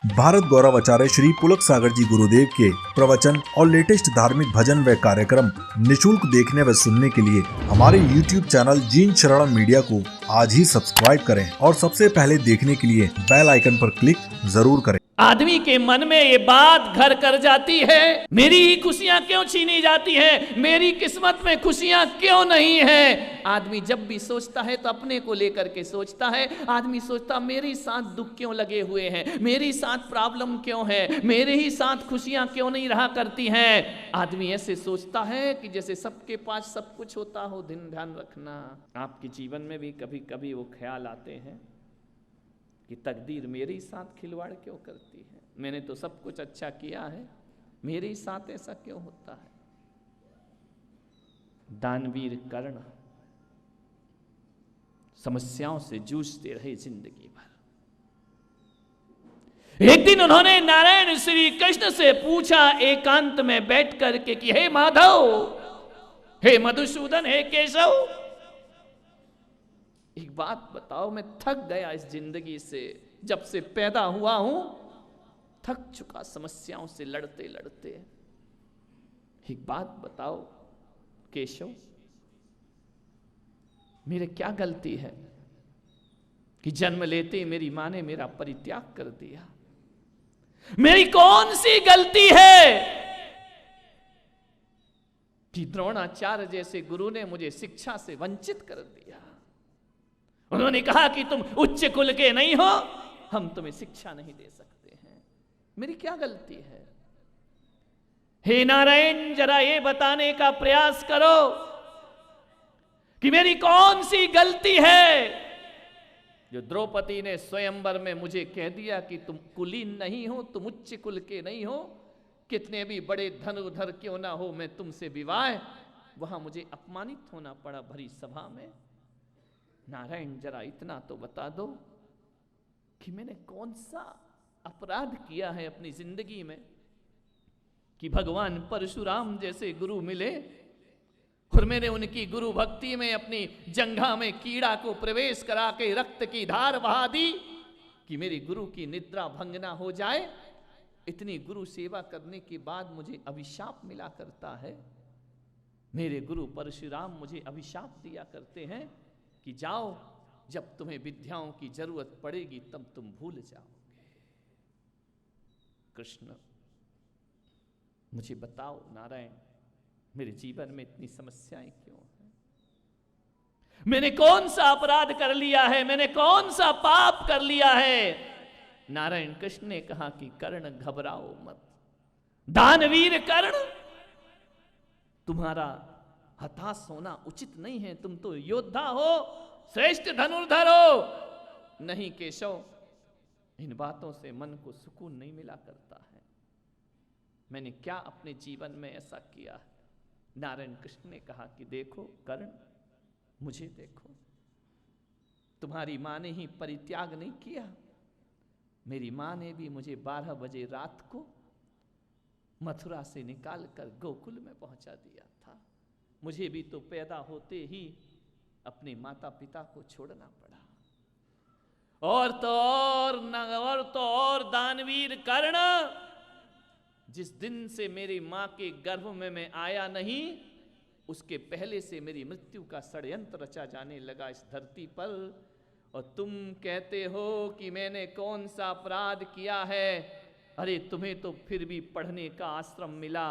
भारत गौरव आचार्य श्री पुलक सागर जी गुरुदेव के प्रवचन और लेटेस्ट धार्मिक भजन व कार्यक्रम निशुल्क देखने व सुनने के लिए हमारे YouTube चैनल जीन शरणम मीडिया को आज ही सब्सक्राइब करें और सबसे पहले देखने के लिए बेल आइकन पर क्लिक जरूर करें। आदमी के मन में ये बात घर कर जाती है, मेरी ही खुशियां क्यों छीनी जाती हैं, मेरी किस्मत में खुशियां क्यों नहीं है। आदमी जब भी सोचता है तो अपने को लेकर के सोचता है। आदमी सोचता मेरे साथ दुख क्यों लगे हुए हैं, मेरे साथ प्रॉब्लम क्यों है, मेरे ही साथ खुशियां क्यों नहीं रहा करती हैं। आदमी ऐसे सोचता है कि जैसे सबके पास सब कुछ होता हो। दिन ध्यान रखना, आपके जीवन में भी कभी कभी वो ख्याल आते हैं कि तकदीर मेरे साथ खिलवाड़ क्यों करती है, मैंने तो सब कुछ अच्छा किया है, मेरे साथ ऐसा क्यों होता है। दानवीर कर्ण समस्याओं से जूझते रहे जिंदगी भर। एक दिन उन्होंने नारायण श्री कृष्ण से पूछा एकांत में बैठ करके कि हे माधव, हे मधुसूदन, हे केशव, एक बात बताओ, मैं थक गया इस जिंदगी से, जब से पैदा हुआ हूं थक चुका समस्याओं से लड़ते लड़ते। एक बात बताओ केशव, मेरे क्या गलती है कि जन्म लेते ही मेरी मां ने मेरा परित्याग कर दिया। मेरी कौन सी गलती है कि द्रोणाचार्य जैसे गुरु ने मुझे शिक्षा से वंचित कर दिया। उन्होंने कहा कि तुम उच्च कुल के नहीं हो, हम तुम्हें शिक्षा नहीं दे सकते हैं। मेरी क्या गलती है? हे नारायण, जरा ये बताने का प्रयास करो कि मेरी कौन सी गलती है जो द्रौपदी ने स्वयंवर में मुझे कह दिया कि तुम कुलीन नहीं हो, तुम उच्च कुल के नहीं हो, कितने भी बड़े धन उधर क्यों ना हो, मैं तुमसे विवाह। वहां मुझे अपमानित होना पड़ा भरी सभा में। नारायण, जरा इतना तो बता दो कि मैंने कौन सा अपराध किया है अपनी जिंदगी में कि भगवान परशुराम जैसे गुरु मिले और मैंने उनकी गुरु भक्ति में अपनी जंघा में कीड़ा को प्रवेश करा के रक्त की धार बहा दी कि मेरी गुरु की निद्रा भंग ना हो जाए। इतनी गुरु सेवा करने के बाद मुझे अभिशाप मिला करता है। मेरे गुरु परशुराम मुझे अभिशाप दिया करते हैं कि जाओ, जब तुम्हें विद्याओं की जरूरत पड़ेगी तब तुम भूल जाओगे। कृष्ण, मुझे बताओ नारायण, मेरे जीवन में इतनी समस्याएं क्यों हैं? मैंने कौन सा अपराध कर लिया है, मैंने कौन सा पाप कर लिया है? नारायण कृष्ण ने कहा कि कर्ण, घबराओ मत। दानवीर कर्ण, तुम्हारा हताश होना उचित नहीं है, तुम तो योद्धा हो, श्रेष्ठ धनुर्धर हो। नहीं केशव, इन बातों से मन को सुकून नहीं मिला करता है। मैंने क्या अपने जीवन में ऐसा किया है? नारायण कृष्ण ने कहा कि देखो कर्ण, मुझे देखो, तुम्हारी मां ने ही परित्याग नहीं किया। मेरी मां ने भी मुझे 12 बजे रात को मथुरा से निकालकर गोकुल में पहुंचा दिया था। मुझे भी तो पैदा होते ही अपने माता पिता को छोड़ना पड़ा। और तो और दानवीर कर्ण, जिस दिन से मेरी मां के गर्भ में मैं आया नहीं, उसके पहले से मेरी मृत्यु का षड्यंत्र रचा जाने लगा इस धरती पर। और तुम कहते हो कि मैंने कौन सा अपराध किया है। अरे तुम्हें तो फिर भी पढ़ने का आश्रम मिला,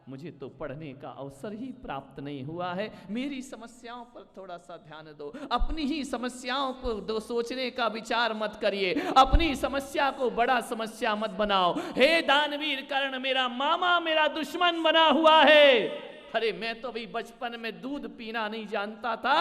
मुझे तो पढ़ने का अवसर ही प्राप्त नहीं हुआ है। मेरी समस्याओं पर थोड़ा सा ध्यान दो, अपनी ही समस्याओं को दो सोचने का विचार मत करिए, अपनी समस्या को बड़ा समस्या मत बनाओ। हे दानवीर कर्ण, मेरा मामा मेरा दुश्मन बना हुआ है। अरे मैं तो अभी बचपन में दूध पीना नहीं जानता था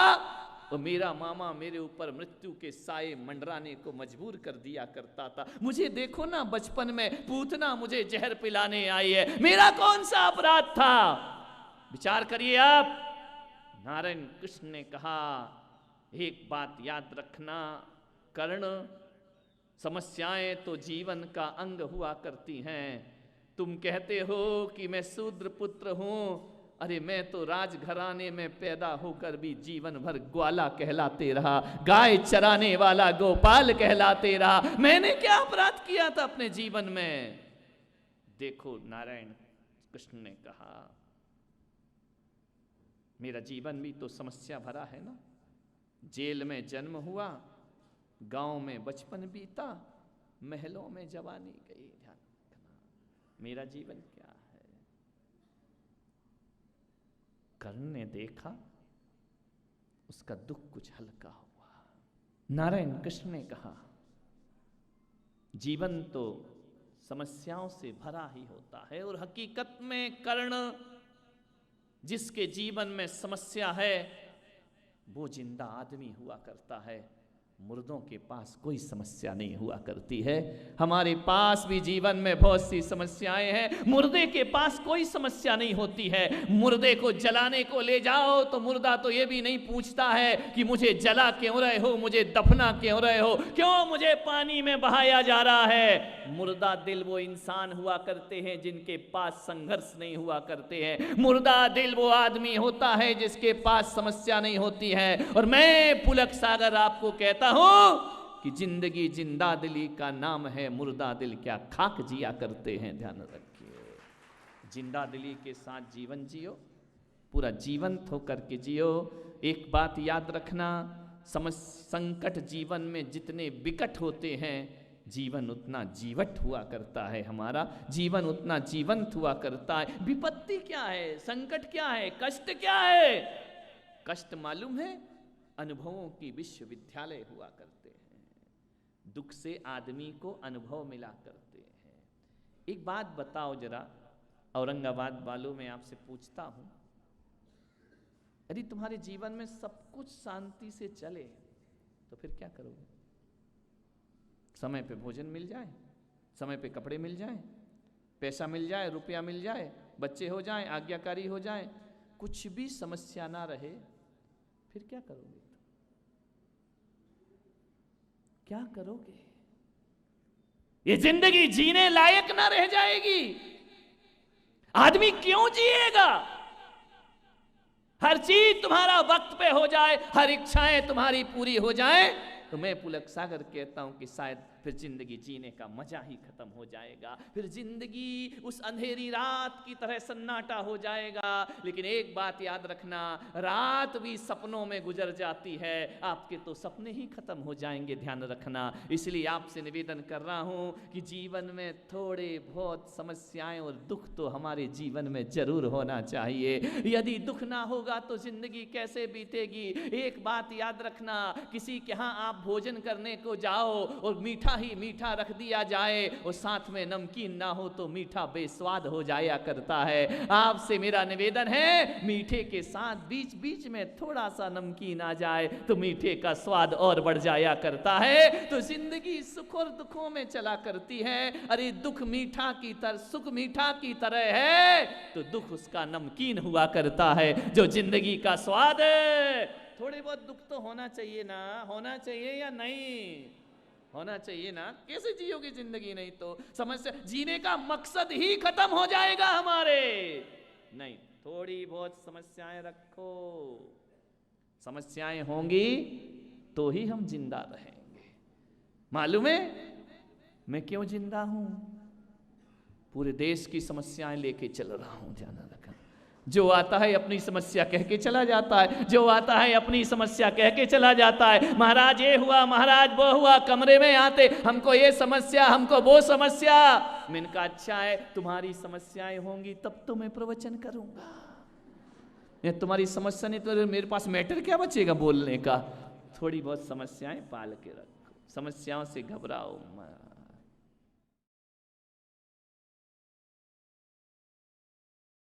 और मेरा मामा मेरे ऊपर मृत्यु के साए मंडराने को मजबूर कर दिया करता था। मुझे देखो ना, बचपन में पूतना मुझे जहर पिलाने आई है, मेरा कौन सा अपराध था? विचार करिए आप। नारायण कृष्ण ने कहा, एक बात याद रखना कर्ण, समस्याएं तो जीवन का अंग हुआ करती हैं। तुम कहते हो कि मैं शूद्र पुत्र हूं, अरे मैं तो राजघराने में पैदा होकर भी जीवन भर ग्वाला कहलाते रहा, गाय चराने वाला गोपाल कहलाते रहा। मैंने क्या अपराध किया था अपने जीवन में? देखो, नारायण कृष्ण ने कहा, मेरा जीवन भी तो समस्या भरा है ना। जेल में जन्म हुआ, गांव में बचपन बीता, महलों में जवानी गई। ध्यान रखना, मेरा जीवन क्या है? कर्ण ने देखा, उसका दुख कुछ हल्का हुआ। नारायण कृष्ण ने कहा, जीवन तो समस्याओं से भरा ही होता है, और हकीकत में कर्ण, जिसके जीवन में समस्या है, वो जिंदा आदमी हुआ करता है। मुर्दों के पास कोई समस्या नहीं हुआ करती है। हमारे पास भी जीवन में बहुत सी समस्याएं हैं, मुर्दे के पास कोई समस्या नहीं होती है। मुर्दे को जलाने को ले जाओ तो मुर्दा तो ये भी नहीं पूछता है कि मुझे जला क्यों रहे हो, मुझे दफना क्यों रहे हो, क्यों मुझे पानी में बहाया जा रहा है। मुर्दा दिल वो इंसान हुआ करते हैं जिनके पास संघर्ष नहीं हुआ करते हैं। मुर्दा दिल वो आदमी होता है जिसके पास समस्या नहीं होती है। और मैं पुलक सागर आपको कहता हूं कि जिंदगी जिंदा दिली का नाम है, मुर्दा दिल क्या खाक जिया करते हैं। ध्यान रखिए, जिंदा दिली के साथ जीवन जियो, पूरा जीवंत होकर के जियो। एक बात याद रखना, संकट जीवन में जितने विकट होते हैं, जीवन उतना जीवट हुआ करता है। हमारा जीवन उतना जीवंत हुआ करता है। विपत्ति क्या है, संकट क्या है, कष्ट क्या है? कष्ट मालूम है, अनुभवों की विश्वविद्यालय हुआ करते हैं। दुख से आदमी को अनुभव मिला करते हैं। एक बात बताओ जरा, औरंगाबाद वालों, में आपसे पूछता हूं, यदि तुम्हारे जीवन में सब कुछ शांति से चले तो फिर क्या करोगे? समय पे भोजन मिल जाए, समय पे कपड़े मिल जाए, पैसा मिल जाए, रुपया मिल जाए, बच्चे हो जाएं, आज्ञाकारी हो जाएं, कुछ भी समस्या ना रहे, फिर क्या करोगे? क्या करोगे? ये जिंदगी जीने लायक ना रह जाएगी। आदमी क्यों जिएगा? हर चीज तुम्हारा वक्त पे हो जाए, हर इच्छाएं तुम्हारी पूरी हो जाए, तो मैं पुलक सागर कहता हूं कि शायद फिर जिंदगी जीने का मजा ही खत्म हो जाएगा। फिर जिंदगी उस अंधेरी रात की तरह सन्नाटा हो जाएगा। लेकिन एक बात याद रखना, रात भी सपनों में गुजर जाती है, आपके तो सपने ही खत्म हो जाएंगे। ध्यान रखना। इसलिए आपसे निवेदन कर रहा हूं कि जीवन में थोड़े बहुत समस्याएं और दुख तो हमारे जीवन में जरूर होना चाहिए। यदि दुख ना होगा तो जिंदगी कैसे बीतेगी? एक बात याद रखना, किसी के यहां आप भोजन करने को जाओ और मीठा ही मीठा रख दिया जाए और साथ में नमकीन ना हो तो मीठा बेस्वाद हो जाया करता है। आपसे मेरा निवेदन है, मीठे के साथ बीच बीच में थोड़ा सा नमकीन आ जाए तो मीठे का स्वाद और बढ़ जाया करता है। तो जिंदगी सुख और दुखों में चला करती है। अरे दुख मीठा की तरह, सुख मीठा की तरह है तो दुख उसका नमकीन हुआ करता है, जो जिंदगी का स्वाद है। थोड़े बहुत दुख तो होना चाहिए ना, होना चाहिए या नहीं? होना चाहिए ना। कैसे जियोगे जिंदगी नहीं तो? समस्या, जीने का मकसद ही खत्म हो जाएगा हमारे। नहीं, थोड़ी बहुत समस्याएं रखो। समस्याएं होंगी तो ही हम जिंदा रहेंगे। मालूम है मैं क्यों जिंदा हूं? पूरे देश की समस्याएं लेके चल रहा हूं। ध्यान रखना। जो आता है अपनी समस्या कह के चला जाता है, जो आता है अपनी समस्या कह के चला जाता है। महाराज ये हुआ, महाराज वो हुआ, कमरे में आते हमको ये समस्या, हमको वो समस्या। मैंने कहा अच्छा है, तुम्हारी समस्याएं होंगी तब तो मैं प्रवचन करूंगा। ये तुम्हारी समस्या नहीं तो मेरे पास मैटर क्या बचेगा बोलने का? थोड़ी बहुत समस्याएं पाल के रखो, समस्याओं से घबराओ मत।